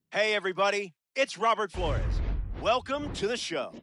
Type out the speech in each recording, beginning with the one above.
Hey, everybody, it's Robert Flores. Welcome to the show.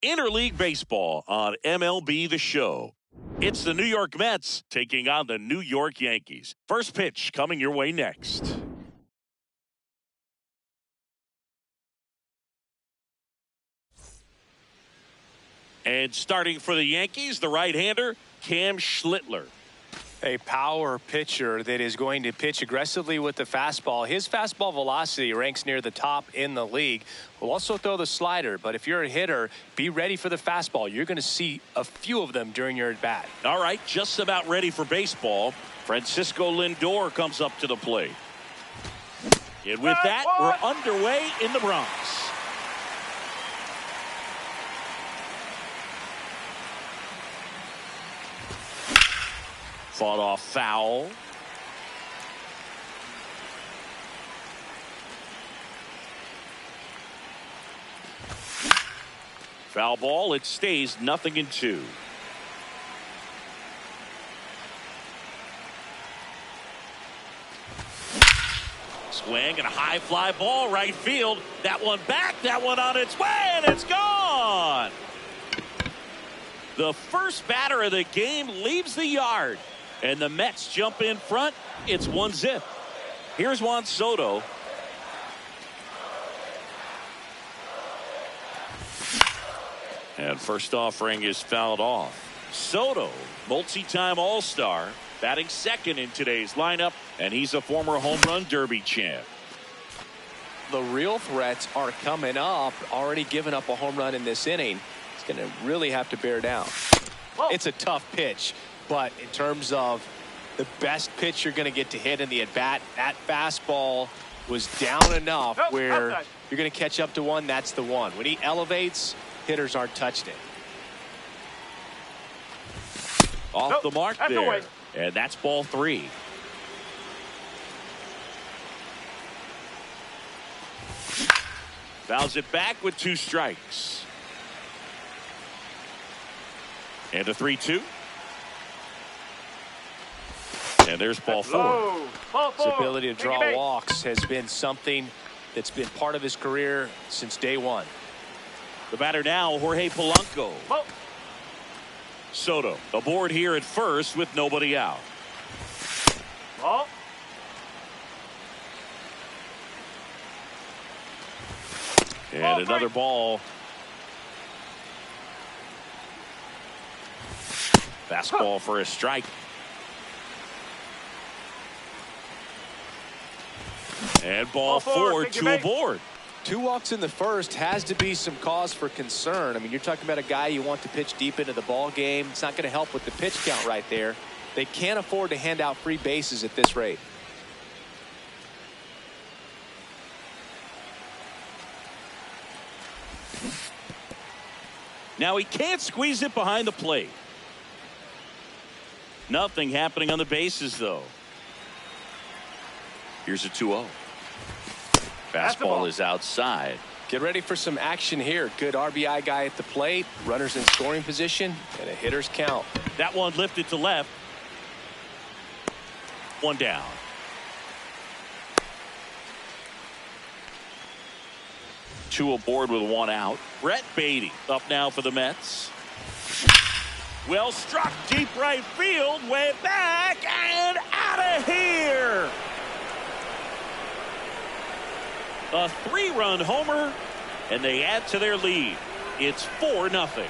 Interleague Baseball on MLB The Show. It's the New York Mets taking on the New York Yankees. First pitch coming your way next. And starting for the Yankees, the right-hander, Cam Schlittler. A power pitcher that is going to pitch aggressively with the fastball. His fastball velocity ranks near the top in the league. Will also throw the slider, but if you're a hitter, be ready for the fastball. You're going to see a few of them during your at-bat. All right, just about ready for baseball. Francisco Lindor comes up to the plate. And with that, we're underway in the Bronx. Fought off foul. Foul ball. It stays 0-2. Swing and a high fly ball right field. That one back. That one on its way, and it's gone. The first batter of the game leaves the yard. And the Mets jump in front. It's 1-0. Here's Juan Soto. And first offering is fouled off. Soto, multi-time All-Star, batting second in today's lineup, and he's a former home run derby champ. The real threats are coming up. Already given up a home run in this inning. He's going to really have to bear down. It's a tough pitch, but in terms of the best pitch you're going to get to hit in the at-bat, that fastball was down enough where you're going to catch up to one. That's the one. When he elevates, hitters aren't touching it. Off the mark there. And that's ball 3. Fouls it back with 2 strikes. And a 3-2. And there's ball 4. His ability to draw walks has been something that's been part of his career since day one. The batter now, Jorge Polanco. Soto aboard here at first with nobody out. And another ball. Fastball for a strike. And ball 4, 2 aboard. 2 walks in the first has to be some cause for concern. I mean, you're talking about a guy you want to pitch deep into the ball game. It's not going to help with the pitch count right there. They can't afford to hand out free bases at this rate. Now he can't squeeze it behind the plate. Nothing happening on the bases, though. Here's a 2-0. Fastball is outside. Get ready for some action here. Good RBI guy at the plate. Runners in scoring position. And a hitter's count. That one lifted to left. 1 down. Two aboard with 1 out. Brett Baty up now for the Mets. Well struck deep right field. Way back and out of here. A 3-run homer, and they add to their lead. It's 4-0.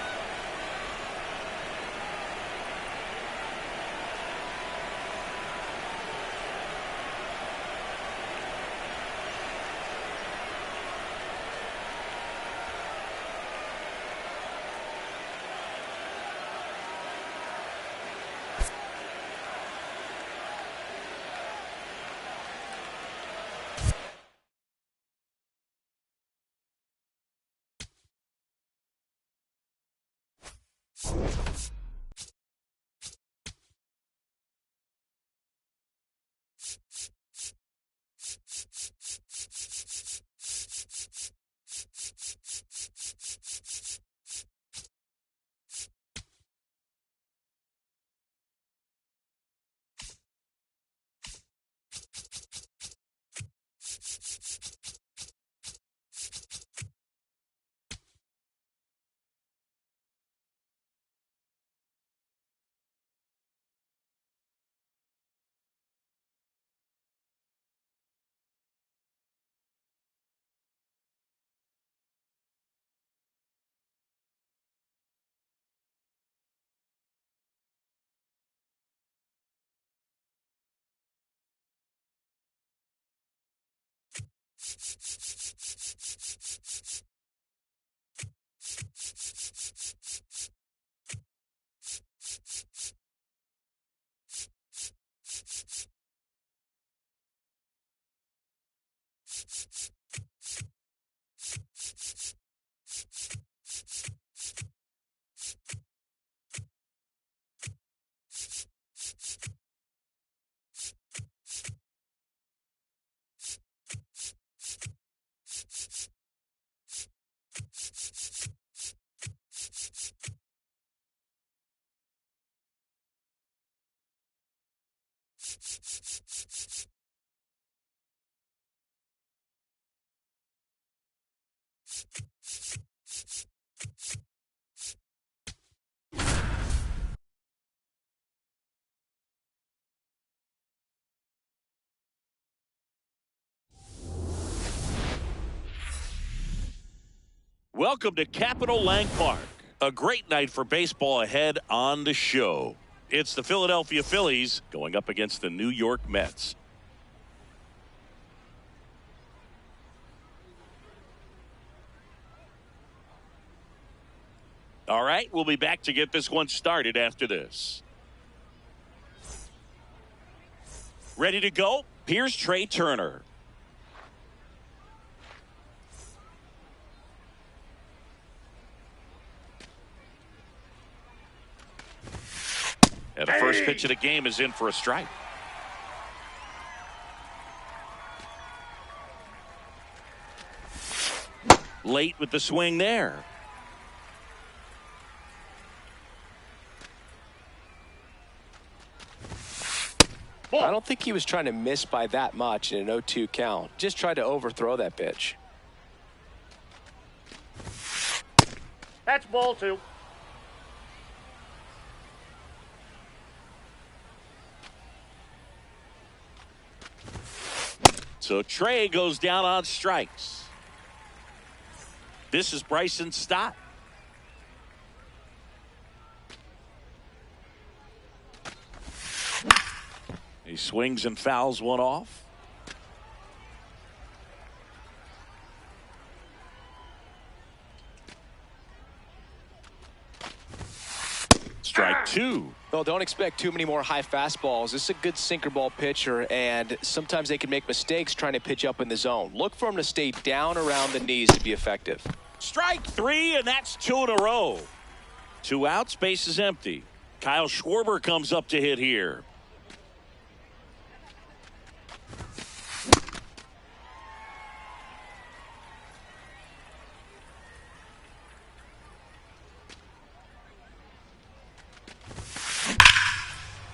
Welcome to Capitol Lang Park. A great night for baseball ahead on the show. It's the Philadelphia Phillies going up against the New York Mets. All right, we'll be back to get this one started after this. Ready to go? Here's Trey Turner. And the first pitch of the game is in for a strike. Late with the swing there. I don't think he was trying to miss by that much in an 0-2 count. Just tried to overthrow that pitch. That's ball two. So Trey goes down on strikes. This is Bryson Stott. He swings and fouls one off. Strike two. Well, don't expect too many more high fastballs. This is a good sinker ball pitcher, and sometimes they can make mistakes trying to pitch up in the zone. Look for him to stay down around the knees to be effective. Strike three, and that's two in a row. 2 outs, base is empty. Kyle Schwarber comes up to hit here.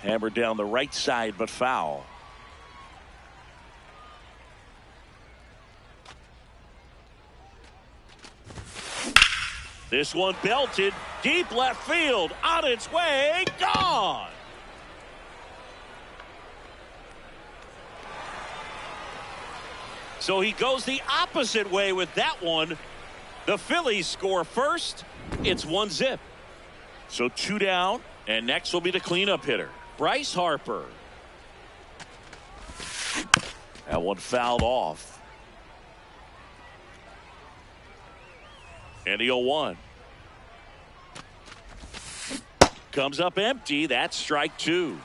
Hammered down the right side, but foul. This one belted deep left field, on its way, gone. So he goes the opposite way with that one. The Phillies score first. It's 1-0. So 2 down, and next will be the cleanup hitter, Bryce Harper. That one fouled off. And the 0-1. Comes up empty. That's strike two.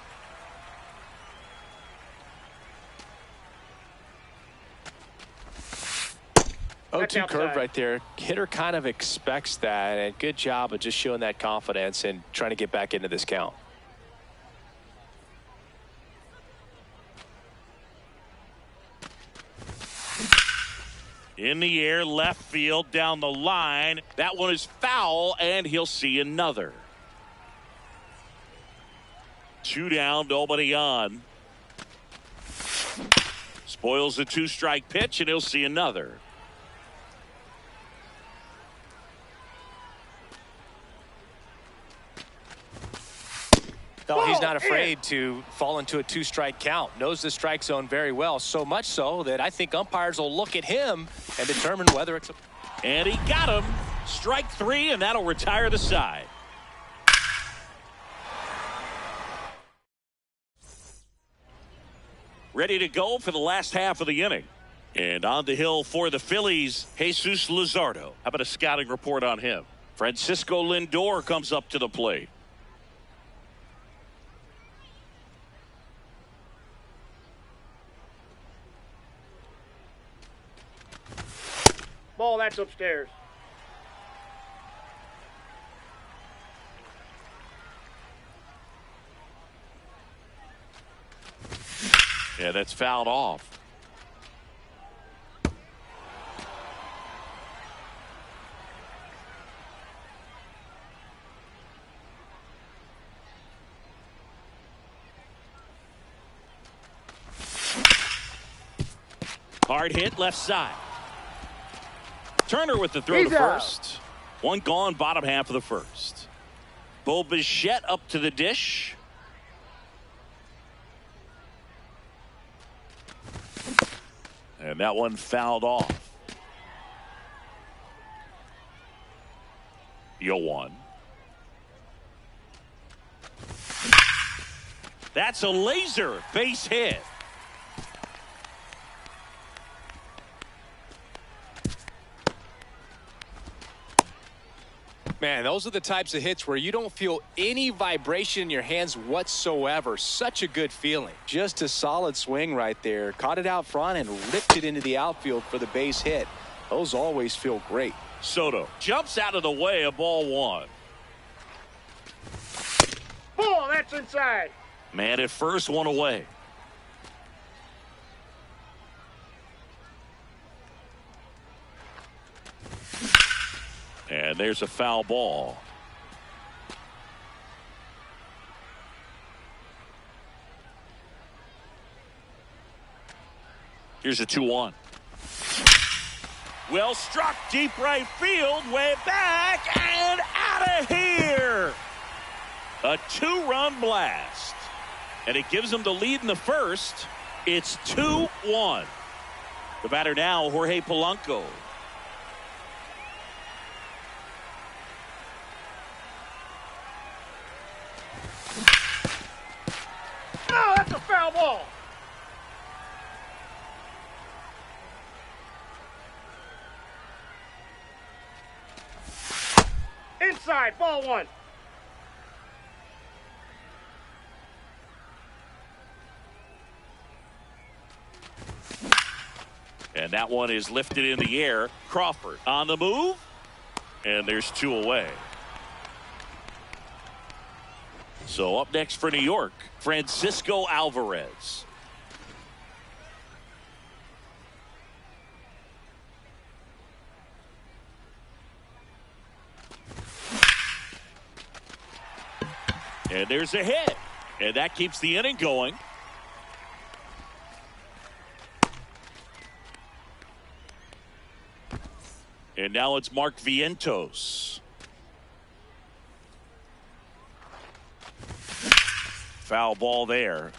That's 0-2 curve right there. Hitter kind of expects that, and good job of just showing that confidence and trying to get back into this count. In the air, left field, down the line. That one is foul, and he'll see another. 2 down, nobody on. Spoils the 2-strike pitch, and he'll see another. No, he's not afraid to fall into a 2-strike count. Knows the strike zone very well, so much so that I think umpires will look at him and determine whether it's a... And he got him. Strike 3, and that'll retire the side. Ready to go for the last half of the inning. And on the hill for the Phillies, Jesus Luzardo. How about a scouting report on him? Francisco Lindor comes up to the plate. Ball, that's upstairs. Yeah, that's fouled off. Hard hit left side. Turner with the throw to first. One gone, bottom half of the first. Bo Bichette up to the dish. And that one fouled off. 0-1. That's a laser base hit. Man, those are the types of hits where you don't feel any vibration in your hands whatsoever. Such a good feeling. Just a solid swing right there. Caught it out front and ripped it into the outfield for the base hit. Those always feel great. Soto jumps out of the way of ball one. Ball, that's inside. Man at first, one away. And there's a foul ball. Here's a 2-1. Well struck, deep right field, way back and out of here. A 2-run blast. And it gives them the lead in the first. It's 2-1. The batter now, Jorge Polanco. No, that's a foul ball. Inside, ball one. And that one is lifted in the air. Crawford on the move. And there's 2 away. So up next for New York, Francisco Alvarez. And there's a hit. And that keeps the inning going. And now it's Mark Vientos. Foul ball there.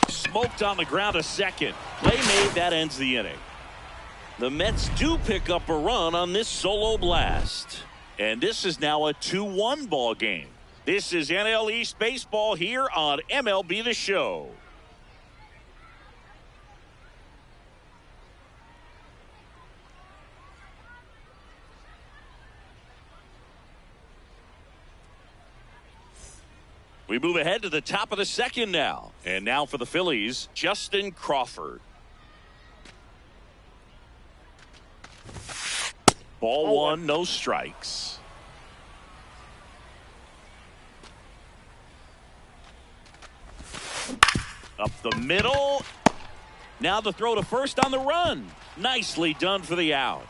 Smoked on the ground a second. Play made, that ends the inning. The Mets do pick up a run on this solo blast. And this is now a 2-1 ball game. This is NL East Baseball here on MLB The Show. We move ahead to the top of the second now. And now for the Phillies, Justin Crawford. Ball one, no strikes. Up the middle. Now the throw to first on the run. Nicely done for the out.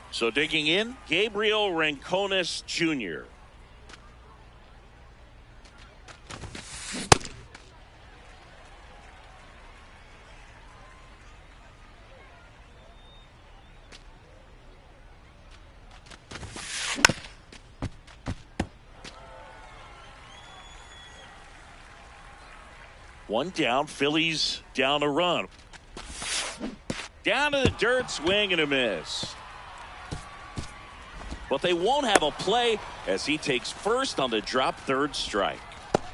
So digging in, Gabriel Rincones Jr. One down, Phillies down a run. Down to the dirt, swing and a miss. But they won't have a play as he takes first on the drop third strike.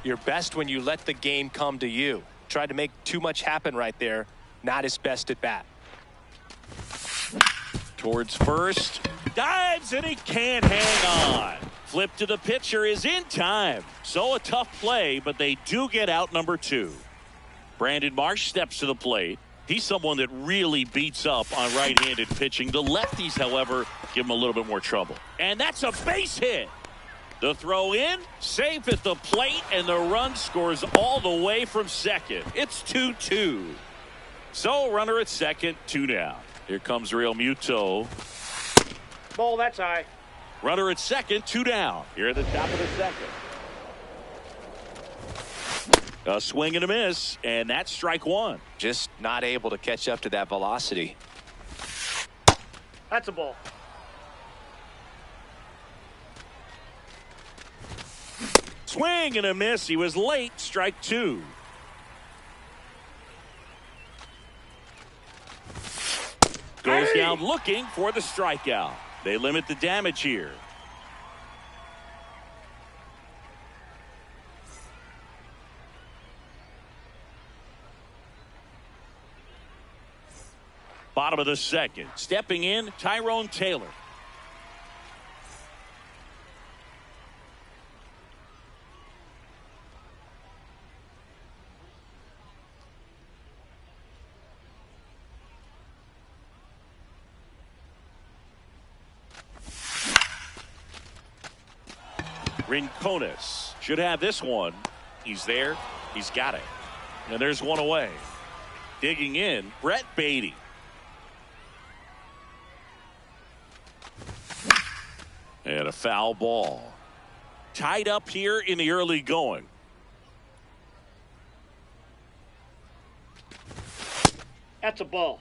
You're best when you let the game come to you. Tried to make too much happen right there. Not his best at bat. Towards first. Dives and he can't hang on. Flip to the pitcher is in time. So a tough play, but they do get out number 2. Brandon Marsh steps to the plate. He's someone that really beats up on right-handed pitching. The lefties, however, give him a little bit more trouble. And that's a base hit. The throw in, safe at the plate, and the run scores all the way from second. It's 2-2. So runner at second, 2 down. Here comes Real Muto. Ball, that's high. Runner at second, 2 down. Here at the top of the second. A swing and a miss, and that's strike 1. Just not able to catch up to that velocity. That's a ball. Swing and a miss. He was late. Strike 2. around looking for the strikeout. They limit the damage here. Bottom of the second. Stepping in, Tyrone Taylor. Rincones should have this one. He's there. He's got it. And there's one away. Digging in, Brett Beatty. And a foul ball. Tied up here in the early going. That's a ball.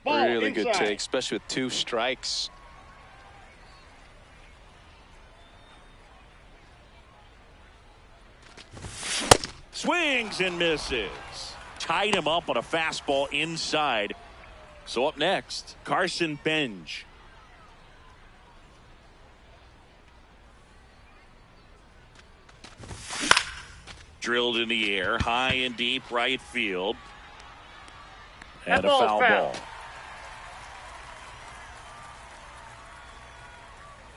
Really good take, especially with 2 strikes. Swings and misses. Tied him up on a fastball inside. So up next, Carson Benj. Drilled in the air, high and deep right field. And a foul ball.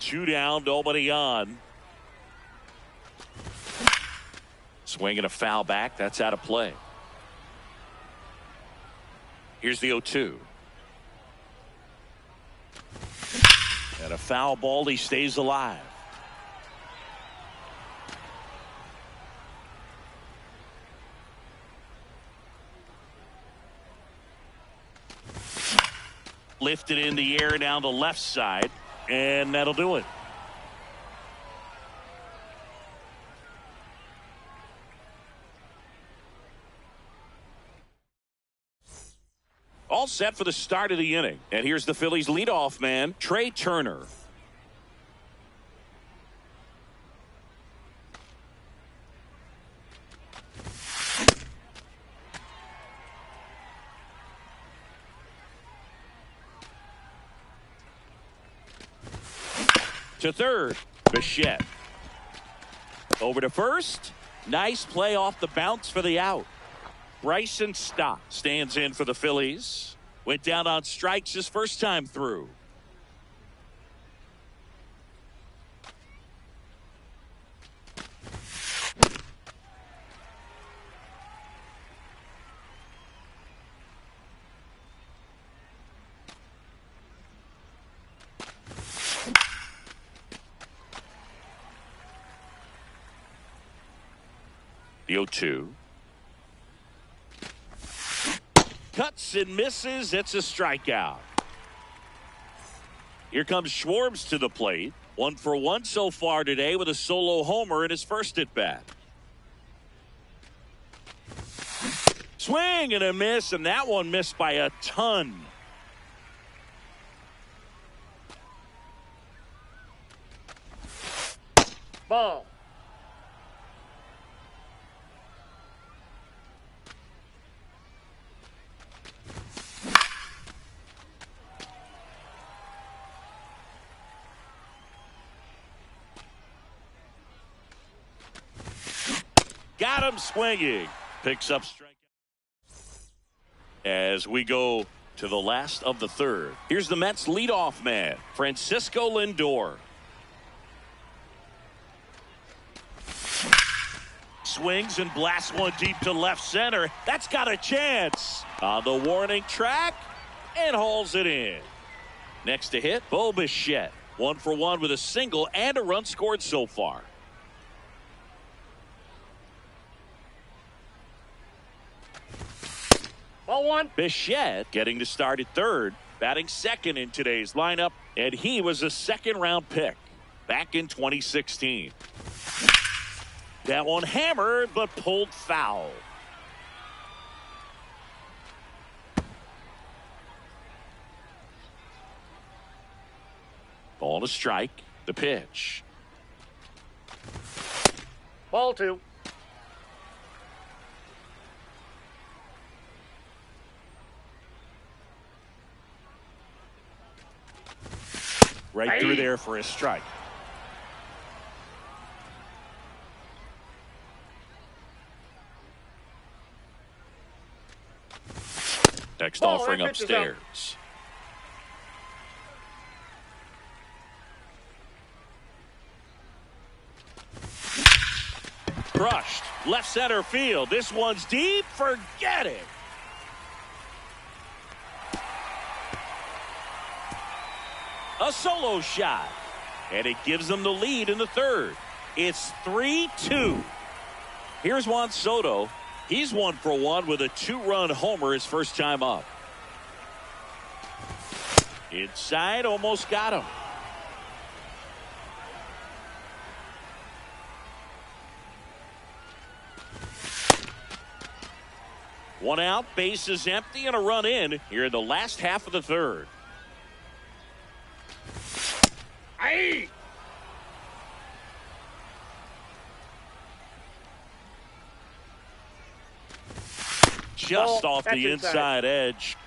2 down, nobody on. Swinging a foul back. That's out of play. Here's the 0-2. And a foul ball. He stays alive. Lifted in the air down the left side. And that'll do it. All set for the start of the inning. And here's the Phillies leadoff man, Trey Turner. To third, Bichette. Over to first. Nice play off the bounce for the out. Bryson Stott stands in for the Phillies. Went down on strikes his first time through. The 0-2. Cuts and misses. It's a strikeout. Here comes Schwartz to the plate. 1 for 1 so far today with a solo homer in his first at bat. Swing and a miss, and that one missed by a ton. Ball. Got him swinging. Picks up strikeout. As we go to the last of the third. Here's the Mets leadoff man, Francisco Lindor. Swings and blasts one deep to left center. That's got a chance. On the warning track and hauls it in. Next to hit, Bo Bichette. 1 for 1 with a single and a run scored so far. Ball 1. Bichette getting to start at third, batting second in today's lineup, and he was a second-round pick back in 2016. That one hammered but pulled foul. Ball to strike. The pitch. Ball 2. Right through there for a strike. Next Ball, offering that pitch is out. upstairs. Crushed. Left center field. This one's deep. Forget it. A solo shot. And it gives them the lead in the third. It's 3-2. Here's Juan Soto. He's 1 for 1 with a 2-run homer his first time up. Inside, almost got him. One out, base is empty, and a run in here in the last half of the third. Aye. Just Ball, off that's the inside edge.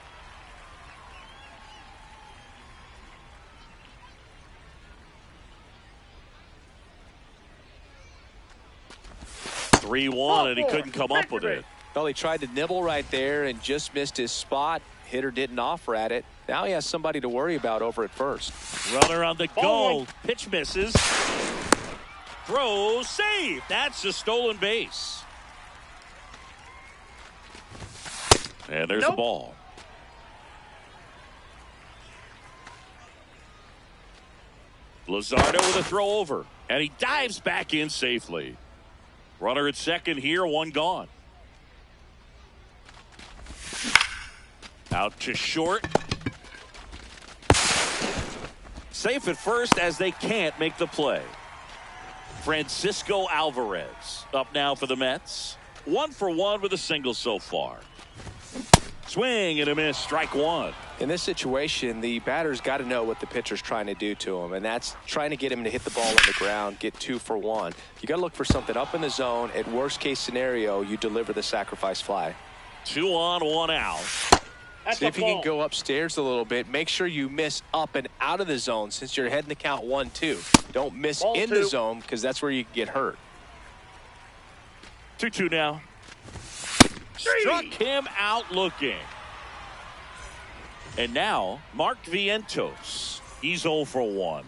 Three one, and he couldn't come up with it. Well, he tried to nibble right there and just missed his spot. Hitter didn't offer at it. Now he has somebody to worry about over at first. Runner on the Ball goal. one. Pitch misses. Throw, save. That's a stolen base. And there's the ball. Luzardo with a throw over. And he dives back in safely. Runner at second here, one gone. Out to short. Safe at first as they can't make the play. Francisco Alvarez up now for the Mets. 1 for 1 with a single so far. Swing and a miss, strike one. In this situation, the batter's got to know what the pitcher's trying to do to him, and that's trying to get him to hit the ball on the ground, get 2 for 1. You got to look for something up in the zone. At worst case scenario, you deliver the sacrifice fly. 2 on, 1 out. That's See a if you can ball. go upstairs a little bit. Make sure you miss up and out of the zone since you're heading to count 1-2. Don't miss Ball in 2. the zone because that's where you get hurt. 2-2 now. Struck him out looking. And now, Mark Vientos. He's 0 for 1.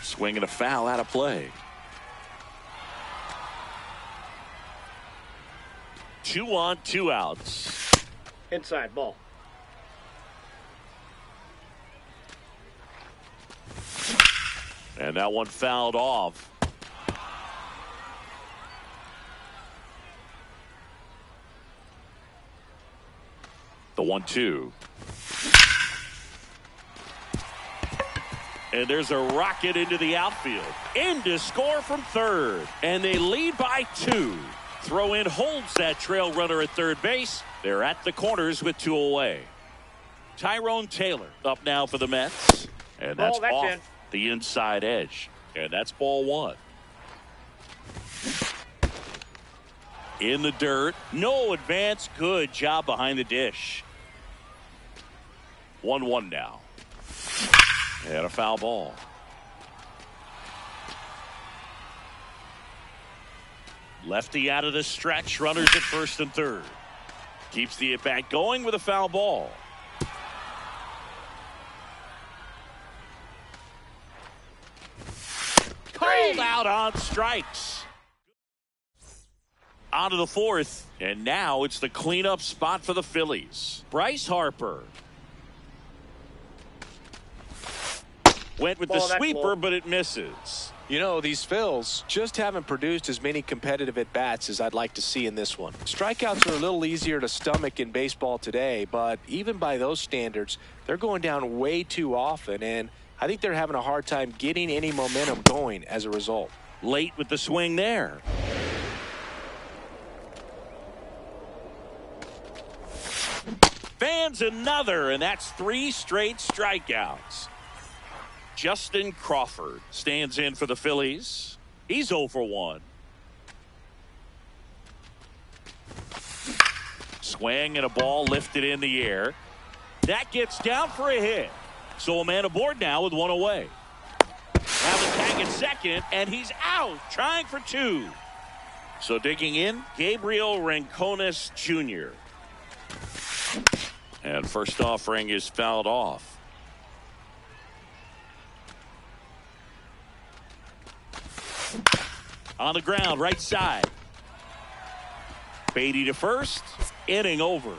Swing and a foul out of play. 2 on, 2 outs. Inside ball. And that one fouled off. The 1-2. And there's a rocket into the outfield. In to score from third. And they lead by 2. Throw in holds that trail runner at third base. They're at the corners with 2 away. Tyrone Taylor up now for the Mets. And that's That's off in. the inside edge. And that's ball 1. In the dirt. No advance. Good job behind the dish. 1-1 now. And a foul ball. Lefty out of the stretch. Runners at first and third. Keeps the at-bat going with a foul ball. Called out on strikes. On to the fourth. And now it's the cleanup spot for the Phillies. Bryce Harper. Went with the Ball, that's sweeper, low. but it misses. You know, these Phils just haven't produced as many competitive at-bats as I'd like to see in this one. Strikeouts are a little easier to stomach in baseball today, but even by those standards, they're going down way too often, and I think they're having a hard time getting any momentum going as a result. Late with the swing there. fans another, and that's 3 straight strikeouts. Justin Crawford stands in for the Phillies. He's 0 for 1. Swing and a ball lifted in the air. That gets down for a hit. So a man aboard now with 1 away. Now the tag at second, and he's out, trying for 2. So digging in, Gabriel Rincones Jr. And first offering is fouled off. On the ground, right side. Beatty to first, inning over.